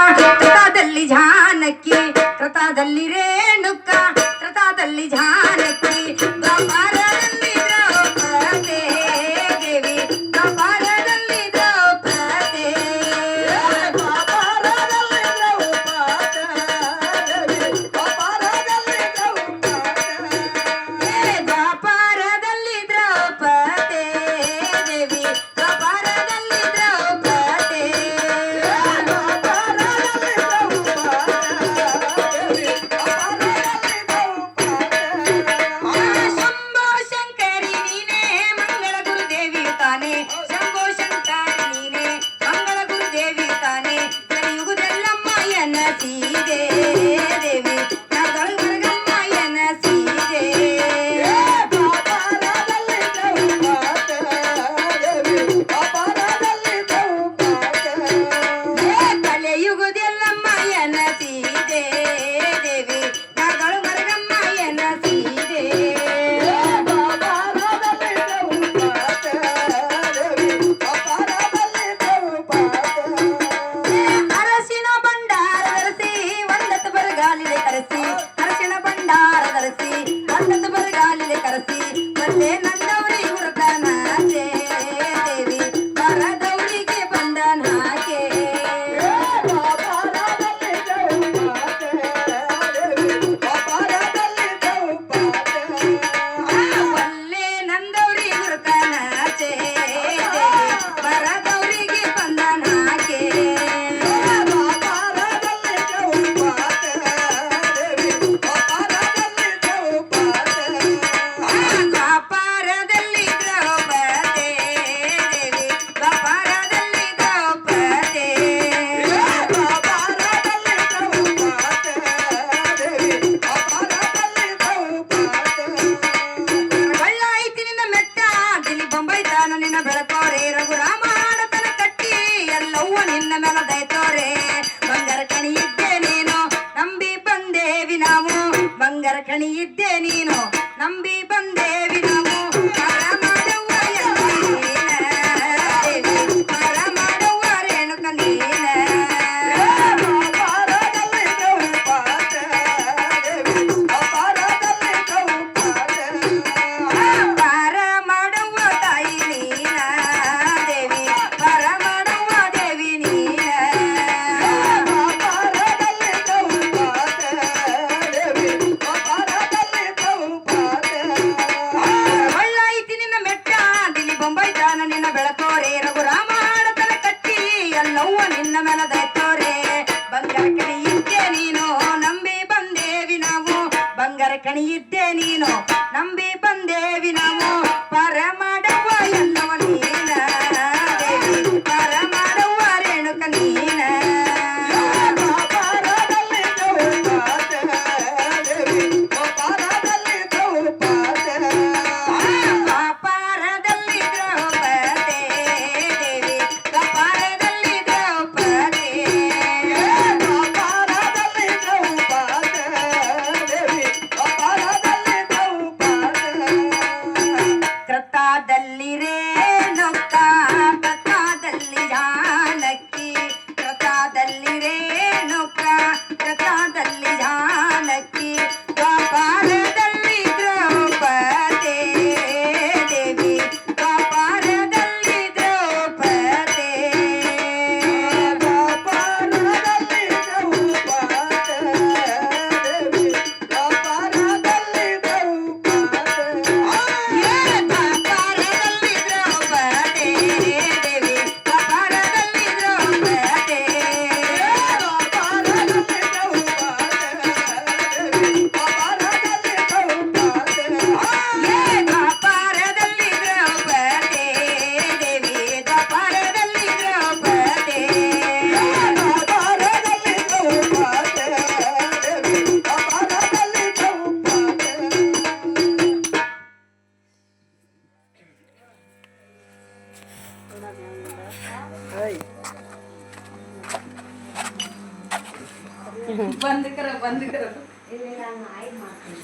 ತ್ರತಾದಲ್ಲಿ ಜಾನಕಿ ತ್ರತಾದಲ್ಲಿ ರೇಣುಕ ತ್ರತಾದಲ್ಲಿ ಜಾನಕಿ ದ್ವಾಪರದಲ್ಲಿ ದ್ರೌಪದಿ ದೇವಿ ದ್ವಾಪರದಲ್ಲಿ ದ್ರೌಪದಿ ದ್ವಾಪರದಲ್ಲಿ ದ್ರೌಪದಿ ದೇವಿ ದ್ವಾಪರದಲ್ಲಿ ದ್ರೌಪದಿ ಶಂಭೋ ಶಂಕರಿ ನೀನೇ ಮಂಗಳ ಗುರುದೇವಿ ತಾನೆ ಶಂಭೋ ಶಂಕರಿ ನೀನೇ ಮಂಗಳ ಗುರುದೇವಿ ತಾನೆ ಕಲಿಯುಗದೆಲ್ಲಮ್ಮಯ್ಯನ ಸೀದೆ ದೇವಿ ನಗರಗಮ್ಮಯ್ಯನ ಸೀದೆ ಕಲಿಯುಗದೆಲ್ಲಮ್ಮಯ್ಯನ ಸೀದೆ ದೇವಿ ನಗರಗಮ್ಮಯ್ಯನ ಸೀದೆ ಅರಸಿನ ಭಂಡಾರ ಧರಿಸಿ ಒಂದತ್ತು ಬರಗಾಲಿಲೆ ಕರೆಸಿ ಅರಸಿನ ಭಂಡಾರ ಧರಿಸಿ ಒಂದತ್ತು ಬರಗಾಲಿಲೆ ಕರೆಸಿ ಬಂದೆ ನಂದವರಿ ಹುಡುಕನಾಚೆ ದೇವಿ ಬರದವರಿಗೆ ಬಂದನಾಕೆ ಒಲ್ಲೆ ನಂದವರಿ ಹುಡುಕನಾಚೆ ದೇವಿ ಬರದವರಿಗೆ ಬಂದನಾಕೆ ದ್ವಾಪರದಲ್ಲಿ ದ್ರೌಪದಿ ದೇವಿ ದ್ವಾಪರದಲ್ಲಿ ದ್ರೌಪದಿ ಒಳ್ಳಾಯ್ತಿ ನಿನ್ನ ಮೆಟ್ಟ ದಿಲಿ ಬೊಂಬೈತಾನ ನಿನ್ನ ಬೆಳಕೋರೆ ರಘುರಾಮ ಆಡತನ ಕಟ್ಟಿ ಎಲ್ಲವ್ವ ನಿನ್ನ ಮೇಲೆ ದೈತೋರೆ ಬಂಗಾರ ಕಣಿ ಇದ್ದೆ ನೀನು ನಂಬಿ ಬಂದೇವಿ ನಾವು ಬಂಗಾರ ಕಣಿ ಇದ್ದೆ ನೀನು ನಂಬಿ ಬಂದೇವಿ ನಾವು ಮರ ಮಾಡುವ ಎಲ್ಲ ನೀನ ದೇವಿ ಮರ ಮಾಡುವ ರೇಣುಕ ನೀನ ಪರ ಮಾಡುವ ತಾಯಿ ನೀನ ದೇವಿ ಪರ ಮಾಡುವ ದೇವಿ ನೀನ ಒಳ್ಳಾಯ್ತಿ ನಿನ್ನ ಮೆಟ್ಟ ದಿಲಿ ಬೊಂಬೈತಾನ ನಿನ್ನ ಬೆಳಕೋರೆ ರಘುರಾಮ ಆಡತನ ಕಟ್ಟಿ ಎಲ್ಲವ್ವ ನಿನ್ನ ಮೇಲೆ ದೈತೋರೆ ಬಂಗಾರ ಕಣಿ ಇದ್ದೆ ನೀನು ನಂಬಿ ಬಂದೇವಿ ನಾವು ಬಂಗಾರ ಕಣಿ ಇದ್ದೆ ನೀನು ನಂಬಿ ಬಂದೇವಿ ನಾವು ಪರ ಮಾಡುವ ಎಲ್ಲವ ನೀನ ದೇವಿ ಪರ ಮಾಡುವ ರೇಣುಕ ನೀನ ದ್ವಾಪರದಲ್ಲಿ ದ್ರೌಪದಿ ದೇವಿ ದ್ವಾಪರದಲ್ಲಿ ದ್ರೌಪದಿ ತ್ರತಾದಲ್ಲಿ ರೇಣುಕ ತ್ರತಾದಲ್ಲಿ ಜಾನಕಿ ತ್ರತಾದಲ್ಲಿ ರೇಣುಕ ತ್ರತಾದಲ್ಲಿ ಜಾನಕಿ ದ್ವಾಪರದಲ್ಲಿ ದ್ರೌಪದಿ ದೇವಿ ದ್ವಾಪರದಲ್ಲಿ ದ್ರೌಪದಿ ದ್ವಾಪರದಲ್ಲಿ ದ್ರೌಪದಿ ದೇವಿ ದ್ವಾಪರದಲ್ಲಿ ದ್ರೌಪದಿ ದ್ವಾಪರದಲ್ಲಿ ದ್ರೌಪದಿ ದೇವಿ ದ್ವಾಪರದಲ್ಲಿ ದ್ರೌಪದಿ बंद करो बंद करो ಇಲ್ಲ ನಾನು ಆಯ್ತು ಮಾಡ್ತೀನಿ